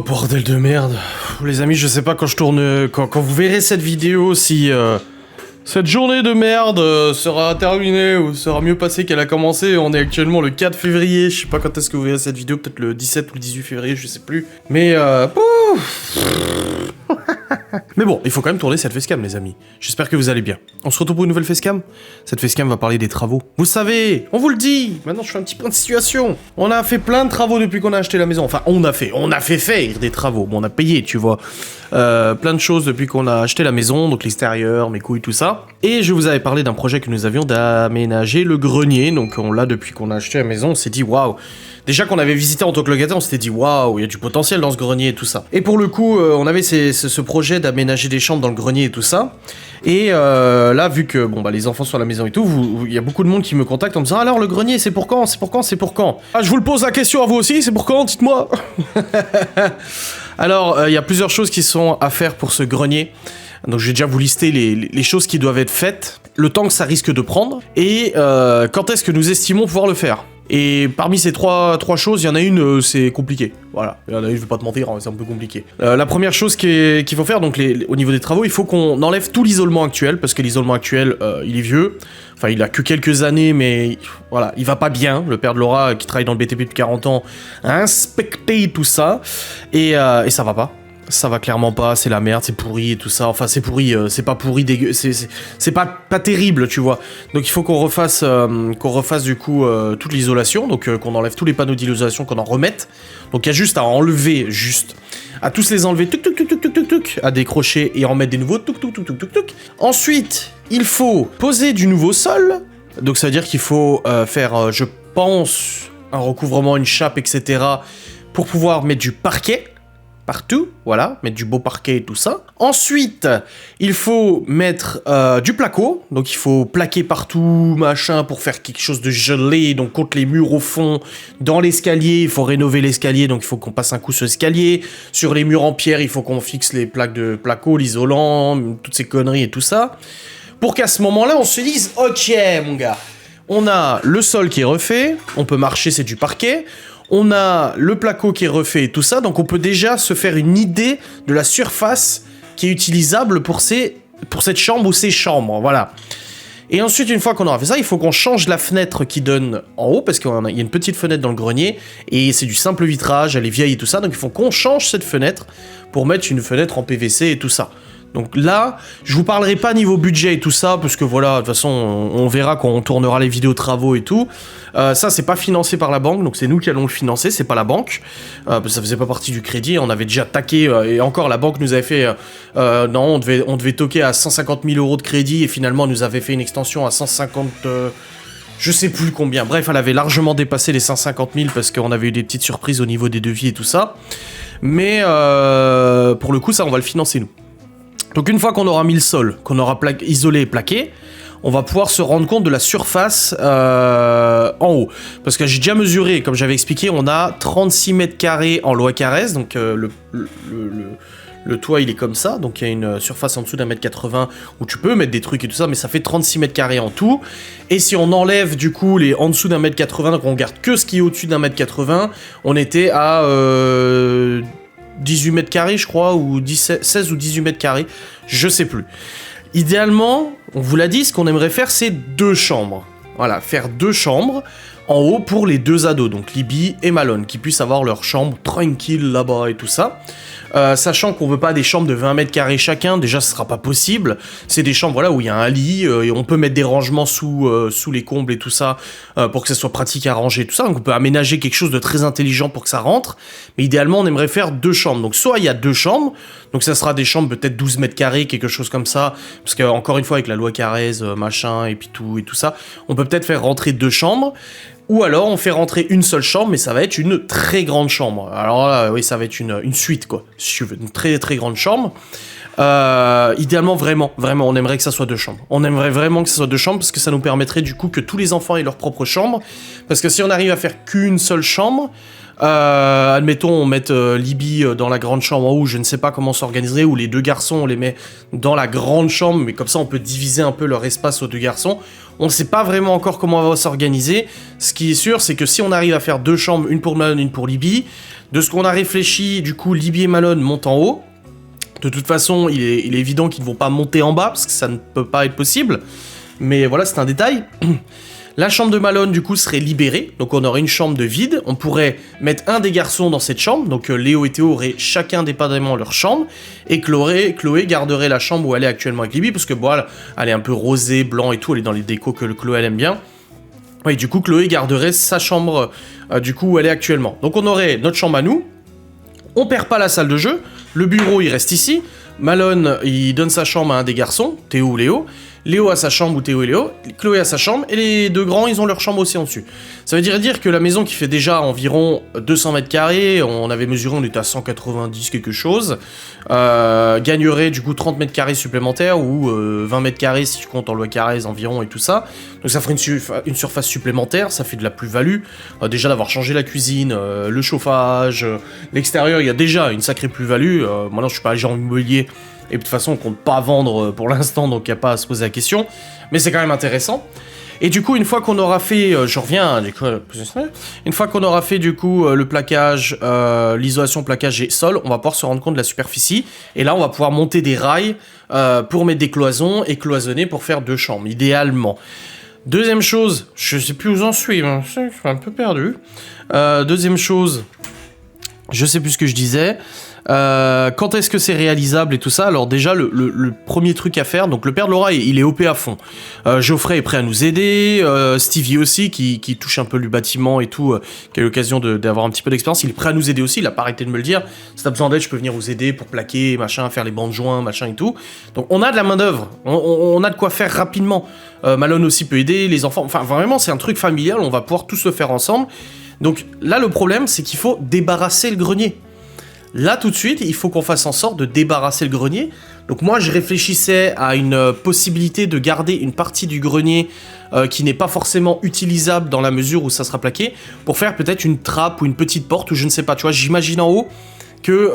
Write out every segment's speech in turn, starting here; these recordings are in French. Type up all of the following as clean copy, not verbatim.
Oh bordel de merde. Les amis, je sais pas quand je tourne... Quand vous verrez cette vidéo, si... cette journée de merde sera terminée ou sera mieux passée qu'elle a commencé. On est actuellement le 4 février. Je sais pas quand est-ce que vous verrez cette vidéo. Peut-être le 17 ou le 18 février, je sais plus. Mais mais bon, il faut quand même tourner cette facecam, les amis. J'espère que vous allez bien. On se retrouve pour une nouvelle facecam. Cette facecam va parler des travaux. Vous savez, on vous le dit. Maintenant, je fais un petit point de situation. On a fait plein de travaux depuis qu'on a acheté la maison. Enfin, on a fait faire des travaux. Bon, on a payé, tu vois. Plein de choses depuis qu'on a acheté la maison, donc l'extérieur, mes couilles, tout ça. Et je vous avais parlé d'un projet que nous avions d'aménager le grenier. Donc, on l'a depuis qu'on a acheté la maison. On s'est dit, waouh. Déjà qu'on avait visité en tant que locataire, on s'était dit waouh, il y a du potentiel dans ce grenier et tout ça. Et pour le coup, on avait ce projet d'aménager des chambres dans le grenier et tout ça. Et là, vu que bon bah les enfants sont à la maison et tout, il y a beaucoup de monde qui me contacte en me disant alors le grenier, c'est pour quand? C'est pour quand? C'est pour quand? Ah, je vous le pose la question à vous aussi, c'est pour quand? Dites-moi. Alors, il y a plusieurs choses qui sont à faire pour ce grenier. Donc je vais déjà vous lister les choses qui doivent être faites, le temps que ça risque de prendre, et quand est-ce que nous estimons pouvoir le faire. Et parmi ces trois choses, il y en a une, c'est compliqué. Voilà, il y en a une, je vais pas te mentir, hein, c'est un peu compliqué. La première chose qu'il faut faire, donc au niveau des travaux, il faut qu'on enlève tout l'isolement actuel, parce que l'isolement actuel, il est vieux. Enfin, il a que quelques années, mais voilà, il va pas bien. Le père de Laura, qui travaille dans le BTP depuis 40 ans, a inspecté tout ça, et ça va pas. Ça va clairement pas, c'est la merde, c'est pourri et tout ça. Enfin, c'est pourri, c'est pas pourri dégueu, c'est pas terrible, tu vois. Donc il faut qu'on refasse du coup toute l'isolation, donc qu'on enlève tous les panneaux d'isolation, qu'on en remette. Donc il y a juste à enlever, à tous les enlever, à décrocher et en mettre des nouveaux, Ensuite, il faut poser du nouveau sol. Donc ça veut dire qu'il faut faire, je pense, un recouvrement, une chape, etc. pour pouvoir mettre du parquet. Partout, voilà, mettre du beau parquet et tout ça. Ensuite, il faut mettre du placo, donc il faut plaquer partout, machin, pour faire quelque chose de gelé, donc contre les murs au fond, dans l'escalier, il faut rénover l'escalier, donc il faut qu'on passe un coup sur l'escalier. Sur les murs en pierre, il faut qu'on fixe les plaques de placo, l'isolant, toutes ces conneries et tout ça. Pour qu'à ce moment-là, on se dise, ok mon gars, on a le sol qui est refait, on peut marcher, c'est du parquet. On a le placo qui est refait et tout ça, donc on peut déjà se faire une idée de la surface qui est utilisable pour cette chambre ou ces chambres, voilà. Et ensuite, une fois qu'on aura fait ça, il faut qu'on change la fenêtre qui donne en haut, parce qu'il y a une petite fenêtre dans le grenier, et c'est du simple vitrage, elle est vieille et tout ça, donc il faut qu'on change cette fenêtre pour mettre une fenêtre en PVC et tout ça. Donc là, je vous parlerai pas niveau budget et tout ça, parce que voilà, de toute façon, on verra quand on tournera les vidéos travaux et tout. Ça, c'est pas financé par la banque, donc c'est nous qui allons le financer, c'est pas la banque. Parce que ça faisait pas partie du crédit, on avait déjà taqué, et encore, la banque nous avait fait... non, on devait toquer à 150 000 € de crédit, et finalement, elle nous avait fait une extension à 150... je sais plus combien. Bref, elle avait largement dépassé les 150 000, parce qu'on avait eu des petites surprises au niveau des devis et tout ça. Mais pour le coup, ça, on va le financer, nous. Donc une fois qu'on aura mis le sol, qu'on aura isolé et plaqué, on va pouvoir se rendre compte de la surface en haut. Parce que j'ai déjà mesuré, comme j'avais expliqué, on a 36 mètres carrés en loi Carrez, donc le toit il est comme ça, donc il y a une surface en dessous d'1 m 80 où tu peux mettre des trucs et tout ça, mais ça fait 36 mètres carrés en tout. Et si on enlève du coup les en dessous d'1 m 80, donc on garde que ce qui est au-dessus d'1 m 80, on était à... 18 mètres carrés, je crois, ou 16 ou 18 mètres carrés, je sais plus. Idéalement, on vous l'a dit, ce qu'on aimerait faire, c'est 2 chambres. Voilà, faire 2 chambres en haut pour les 2 ados, donc Libby et Malone, qui puissent avoir leur chambre tranquille là-bas et tout ça. Sachant qu'on veut pas des chambres de 20 mètres carrés chacun, déjà ce sera pas possible. C'est des chambres voilà, où il y a un lit, et on peut mettre des rangements sous les combles et tout ça, pour que ça soit pratique à ranger et tout ça. Donc on peut aménager quelque chose de très intelligent pour que ça rentre. Mais idéalement, on aimerait faire 2 chambres. Donc soit il y a 2 chambres, donc ça sera des chambres peut-être 12 mètres carrés, quelque chose comme ça. Parce que encore une fois, avec la loi Carrez, machin, et puis tout ça, on peut peut-être faire rentrer 2 chambres. Ou alors on fait rentrer une seule chambre, mais ça va être une très grande chambre. Alors là, oui, ça va être une suite, quoi. Si tu veux, une très très grande chambre. Idéalement, vraiment, on aimerait que ça soit 2 chambres. On aimerait vraiment que ça soit 2 chambres, parce que ça nous permettrait du coup que tous les enfants aient leur propre chambre. Parce que si on arrive à faire qu'une seule chambre... admettons, on met Libby dans la grande chambre en haut, je ne sais pas comment s'organiserait, ou les 2 garçons, on les met dans la grande chambre, mais comme ça on peut diviser un peu leur espace aux 2 garçons. On ne sait pas vraiment encore comment on va s'organiser. Ce qui est sûr, c'est que si on arrive à faire 2 chambres, une pour Malone, une pour Libby, De ce qu'on a réfléchi, du coup, Libby et Malone montent en haut. De toute façon, il est évident qu'ils ne vont pas monter en bas, parce que ça ne peut pas être possible. Mais voilà, c'est un détail. La chambre de Malone, du coup, serait libérée. Donc on aurait une chambre de vide. On pourrait mettre un des garçons dans cette chambre. Donc Léo et Théo auraient chacun dépendamment leur chambre. Et Chloé garderait la chambre où elle est actuellement avec Libby. Parce que bon, elle est un peu rosée, blanc et tout. Elle est dans les décos que Chloé, elle aime bien. Oui, du coup, Chloé garderait sa chambre, du coup, où elle est actuellement. Donc on aurait notre chambre à nous. On perd pas la salle de jeu. Le bureau, il reste ici. Malone, il donne sa chambre à un des garçons, Théo ou Léo. Léo a sa chambre, ou Théo et Léo. Chloé a sa chambre, et les deux grands, ils ont leur chambre aussi en dessus. Ça veut dire que la maison qui fait déjà environ 200 mètres carrés, on avait mesuré, on était à 190 quelque chose, gagnerait du coup 30 mètres carrés supplémentaires, ou 20 mètres carrés si tu comptes en loi Carrez environ et tout ça. Donc ça ferait une surface supplémentaire, ça fait de la plus-value. Déjà d'avoir changé la cuisine, le chauffage, l'extérieur, il y a déjà une sacrée plus-value. Maintenant je suis pas agent immobilier, et de toute façon, on compte pas vendre pour l'instant, donc il n'y a pas à se poser la question. Mais c'est quand même intéressant. Et du coup, une fois qu'on aura fait, je reviens, une fois qu'on aura fait du coup le plaquage, l'isolation, plaquage et sol, on va pouvoir se rendre compte de la superficie. Et là, on va pouvoir monter des rails pour mettre des cloisons et cloisonner pour faire 2 chambres, idéalement. Deuxième chose, je sais plus où j'en suis, hein, je suis un peu perdu. Deuxième chose, je sais plus ce que je disais. Quand est-ce que c'est réalisable et tout ça? Alors déjà le premier truc à faire, donc le père de Laura il est OP à fond. Geoffrey est prêt à nous aider, Stevie aussi qui touche un peu le bâtiment et tout, qui a l'occasion d'avoir un petit peu d'expérience, il est prêt à nous aider aussi, il a pas arrêté de me le dire. Si t'as besoin d'aide, je peux venir vous aider pour plaquer, machin, faire les bancs joints, machin et tout. Donc on a de la main d'œuvre, on a de quoi faire rapidement. Malone aussi peut aider, les enfants, enfin vraiment c'est un truc familial, on va pouvoir tous le faire ensemble. Donc là le problème c'est qu'il faut débarrasser le grenier. Là, tout de suite, il faut qu'on fasse en sorte de débarrasser le grenier. Donc moi, je réfléchissais à une possibilité de garder une partie du grenier qui n'est pas forcément utilisable dans la mesure où ça sera plaqué, pour faire peut-être une trappe ou une petite porte, ou je ne sais pas, tu vois, j'imagine en haut que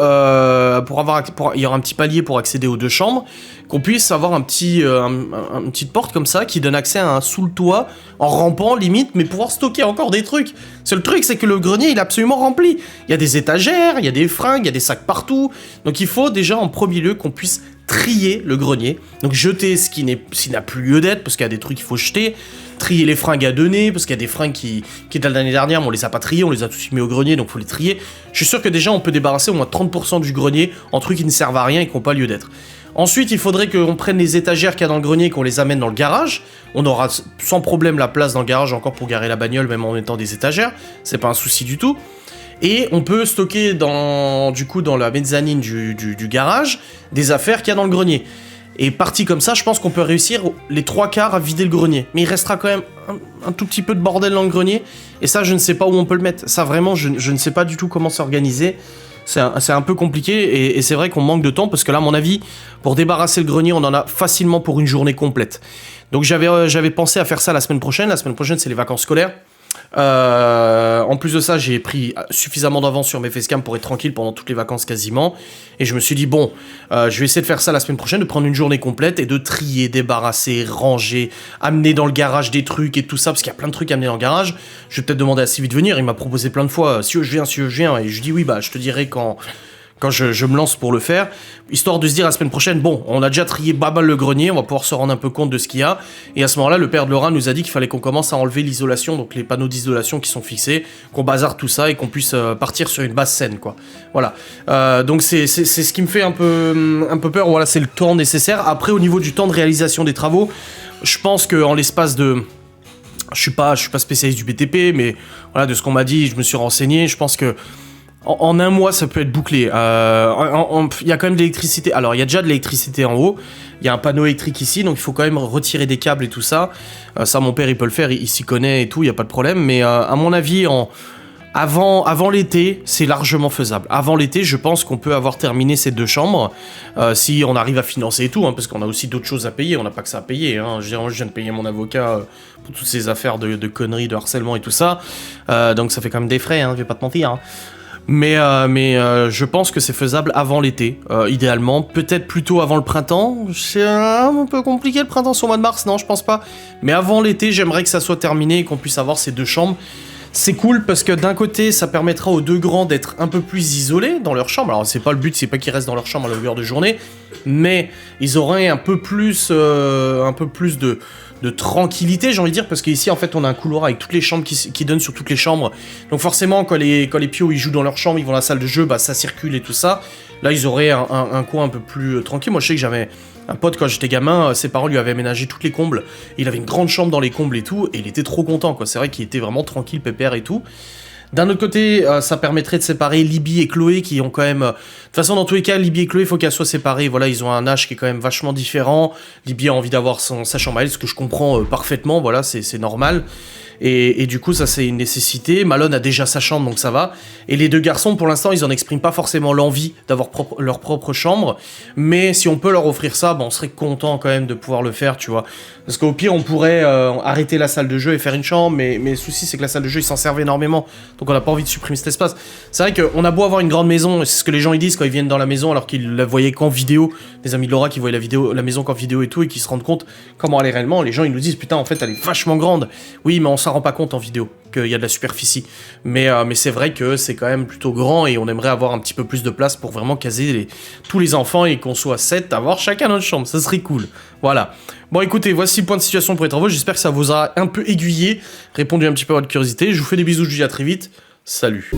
il y aura un petit palier pour accéder aux 2 chambres, qu'on puisse avoir une petite porte comme ça qui donne accès à un sous le toit en rampant limite, mais pouvoir stocker encore des trucs. Le truc c'est que le grenier il est absolument rempli. Il y a des étagères, il y a des fringues, il y a des sacs partout. Donc il faut déjà en premier lieu qu'on puisse trier le grenier. Donc jeter ce qui n'a plus lieu d'être, parce qu'il y a des trucs qu'il faut jeter. Trier les fringues à donner, parce qu'il y a des fringues qui étaient de l'année dernière, mais on les a pas triées, on les a tous mis au grenier, donc faut les trier. Je suis sûr que déjà on peut débarrasser au moins 30% du grenier en trucs qui ne servent à rien et qui n'ont pas lieu d'être. Ensuite, il faudrait qu'on prenne les étagères qu'il y a dans le grenier et qu'on les amène dans le garage. On aura sans problème la place dans le garage encore pour garer la bagnole, même en mettant des étagères. C'est pas un souci du tout. Et on peut stocker dans la mezzanine du garage des affaires qu'il y a dans le grenier. Et parti comme ça, je pense qu'on peut réussir les 3/4 à vider le grenier. Mais il restera quand même un tout petit peu de bordel dans le grenier. Et ça, je ne sais pas où on peut le mettre. Ça, vraiment, je ne sais pas du tout comment s'organiser. C'est un peu compliqué et c'est vrai qu'on manque de temps parce que là, à mon avis, pour débarrasser le grenier, on en a facilement pour une journée complète. Donc j'avais pensé à faire ça la semaine prochaine. La semaine prochaine, c'est les vacances scolaires. En plus de ça, j'ai pris suffisamment d'avance sur mes facecam pour être tranquille pendant toutes les vacances quasiment. Et je me suis dit, bon, je vais essayer de faire ça la semaine prochaine, de prendre une journée complète et de trier, débarrasser, ranger, amener dans le garage des trucs et tout ça, parce qu'il y a plein de trucs à amener dans le garage. Je vais peut-être demander à Sylvie de venir, il m'a proposé plein de fois, si je viens, et je dis oui, bah je te dirai quand je me lance pour le faire, histoire de se dire la semaine prochaine, bon, on a déjà trié pas mal le grenier, on va pouvoir se rendre un peu compte de ce qu'il y a, et à ce moment-là, le père de Laura nous a dit qu'il fallait qu'on commence à enlever l'isolation, donc les panneaux d'isolation qui sont fixés, qu'on bazarde tout ça, et qu'on puisse partir sur une basse scène, quoi. Voilà. Donc c'est ce qui me fait un peu peur, voilà, c'est le temps nécessaire. Après, au niveau du temps de réalisation des travaux, je pense qu'en l'espace de... Je suis pas spécialiste du BTP, mais voilà, de ce qu'on m'a dit, je me suis renseigné, je pense que en un mois, ça peut être bouclé. Il y a quand même de l'électricité. Alors, il y a déjà de l'électricité en haut. Il y a un panneau électrique ici, donc il faut quand même retirer des câbles et tout ça. Ça, mon père, il peut le faire. Il s'y connaît et tout, il n'y a pas de problème. Mais à mon avis, avant l'été, c'est largement faisable. Avant l'été, je pense qu'on peut avoir terminé ces 2 chambres. Si on arrive à financer et tout, hein, parce qu'on a aussi d'autres choses à payer. On n'a pas que ça à payer. Hein. Je viens de payer mon avocat pour toutes ces affaires de conneries, de harcèlement et tout ça. Donc ça fait quand même des frais, hein, je vais pas te mentir. Hein. Mais je pense que c'est faisable avant l'été, idéalement. Peut-être plutôt avant le printemps. C'est un peu compliqué le printemps sur le mois de mars, non, je pense pas. Mais avant l'été, j'aimerais que ça soit terminé et qu'on puisse avoir ces 2 chambres. C'est cool parce que d'un côté, ça permettra aux deux grands d'être un peu plus isolés dans leur chambre. Alors c'est pas le but, c'est pas qu'ils restent dans leur chambre à longueur de journée, mais ils auraient un peu plus de tranquillité, j'ai envie de dire, parce qu'ici en fait on a un couloir avec toutes les chambres qui donnent sur toutes les chambres. Donc forcément quand les pios ils jouent dans leur chambre, ils vont à la salle de jeu, bah ça circule et tout ça. Là ils auraient un coin un peu plus tranquille. Moi je sais que j'avais un pote quand j'étais gamin, ses parents lui avaient aménagé toutes les combles. Il avait une grande chambre dans les combles et tout, et il était trop content quoi. C'est vrai qu'il était vraiment tranquille, pépère et tout. D'un autre côté, ça permettrait de séparer Libby et Chloé qui ont quand même... De toute façon, dans tous les cas, Libby et Chloé, il faut qu'elles soient séparées. Voilà, ils ont un âge qui est quand même vachement différent. Libby a envie d'avoir sa chambre à elle, ce que je comprends parfaitement. Voilà, c'est normal. Et du coup, ça, c'est une nécessité. Malone a déjà sa chambre, donc ça va. Et les deux garçons, pour l'instant, ils en expriment pas forcément l'envie d'avoir leur propre chambre. Mais si on peut leur offrir ça, on serait content quand même de pouvoir le faire, tu vois. Parce qu'au pire, on pourrait arrêter la salle de jeu et faire une chambre. Mais le souci, c'est que la salle de jeu, ils s'en servent énormément. Donc on n'a pas envie de supprimer cet espace. C'est vrai qu'on a beau avoir une grande maison, et c'est ce que les gens ils disent quand ils viennent dans la maison alors qu'ils la voyaient qu'en vidéo. Des amis de Laura qui voyaient la maison qu'en vidéo et tout, et qui se rendent compte comment elle est réellement. Les gens ils nous disent putain en fait elle est vachement grande. Oui mais on s'en rend pas compte en vidéo qu'il y a de la superficie. Mais c'est vrai que c'est quand même plutôt grand et on aimerait avoir un petit peu plus de place pour vraiment caser tous les enfants et qu'on soit 7 à avoir chacun notre chambre. Ça serait cool. Voilà. Bon écoutez, voici le point de situation pour les travaux. J'espère que ça vous a un peu aiguillé, répondu un petit peu à votre curiosité. Je vous fais des bisous, je vous dis à très vite. Salut.